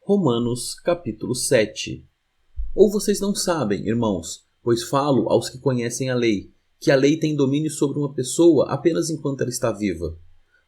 Romanos capítulo 7. Ou vocês não sabem, irmãos, pois falo aos que conhecem a lei, que a lei tem domínio sobre uma pessoa apenas enquanto ela está viva.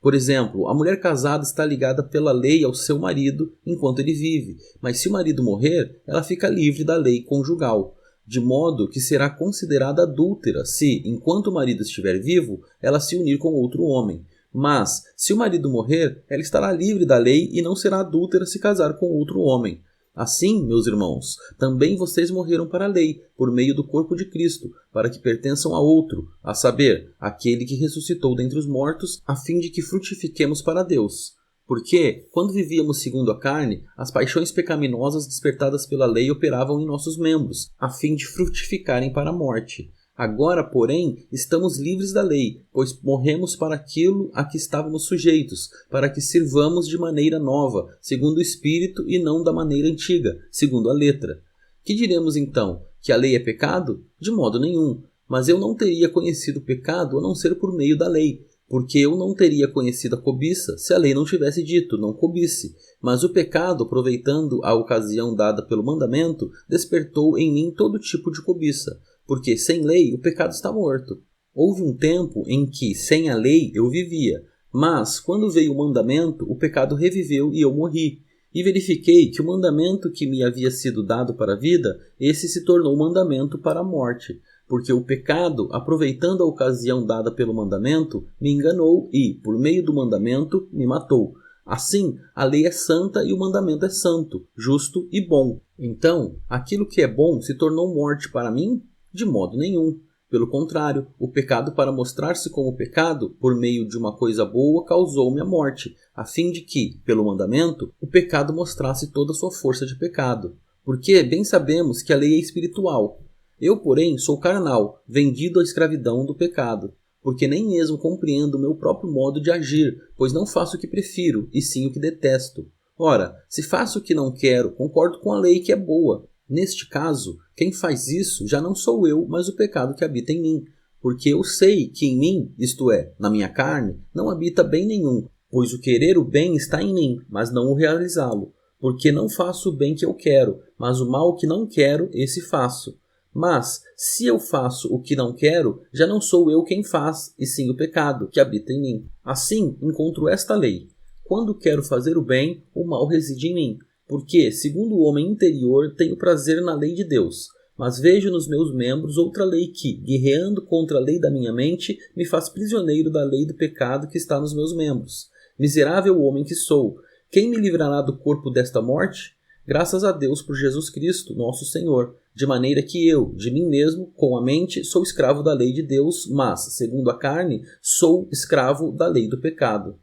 Por exemplo, a mulher casada está ligada pela lei ao seu marido enquanto ele vive, mas se o marido morrer, ela fica livre da lei conjugal, de modo que será considerada adúltera se, enquanto o marido estiver vivo, ela se unir com outro homem. Mas, se o marido morrer, ela estará livre da lei e não será adúltera se casar com outro homem. Assim, meus irmãos, também vocês morreram para a lei, por meio do corpo de Cristo, para que pertençam a outro, a saber, aquele que ressuscitou dentre os mortos, a fim de que frutifiquemos para Deus. Porque, quando vivíamos segundo a carne, as paixões pecaminosas despertadas pela lei operavam em nossos membros, a fim de frutificarem para a morte. Agora, porém, estamos livres da lei, pois morremos para aquilo a que estávamos sujeitos, para que sirvamos de maneira nova, segundo o Espírito, e não da maneira antiga, segundo a letra. Que diremos então? Que a lei é pecado? De modo nenhum. Mas eu não teria conhecido o pecado a não ser por meio da lei, porque eu não teria conhecido a cobiça se a lei não tivesse dito, não cobice. Mas o pecado, aproveitando a ocasião dada pelo mandamento, despertou em mim todo tipo de cobiça. Porque sem lei o pecado está morto. Houve um tempo em que, sem a lei, eu vivia. Mas, quando veio o mandamento, o pecado reviveu e eu morri. E verifiquei que o mandamento que me havia sido dado para a vida, esse se tornou mandamento para a morte. Porque o pecado, aproveitando a ocasião dada pelo mandamento, me enganou e, por meio do mandamento, me matou. Assim, a lei é santa e o mandamento é santo, justo e bom. Então, aquilo que é bom se tornou morte para mim? De modo nenhum. Pelo contrário, o pecado, para mostrar-se como pecado, por meio de uma coisa boa, causou-me a morte, a fim de que, pelo mandamento, o pecado mostrasse toda a sua força de pecado. Porque bem sabemos que a lei é espiritual. Eu, porém, sou carnal, vendido à escravidão do pecado, porque nem mesmo compreendo o meu próprio modo de agir, pois não faço o que prefiro, e sim o que detesto. Ora, se faço o que não quero, concordo com a lei que é boa. Neste caso, quem faz isso já não sou eu, mas o pecado que habita em mim. Porque eu sei que em mim, isto é, na minha carne, não habita bem nenhum, pois o querer o bem está em mim, mas não o realizá-lo. Porque não faço o bem que eu quero, mas o mal que não quero, esse faço. Mas, se eu faço o que não quero, já não sou eu quem faz, e sim o pecado que habita em mim. Assim, encontro esta lei. Quando quero fazer o bem, o mal reside em mim. Porque, segundo o homem interior, tenho prazer na lei de Deus, mas vejo nos meus membros outra lei que, guerreando contra a lei da minha mente, me faz prisioneiro da lei do pecado que está nos meus membros. Miserável homem que sou! Quem me livrará do corpo desta morte? Graças a Deus por Jesus Cristo, nosso Senhor, de maneira que eu, de mim mesmo, com a mente, sou escravo da lei de Deus, mas, segundo a carne, sou escravo da lei do pecado.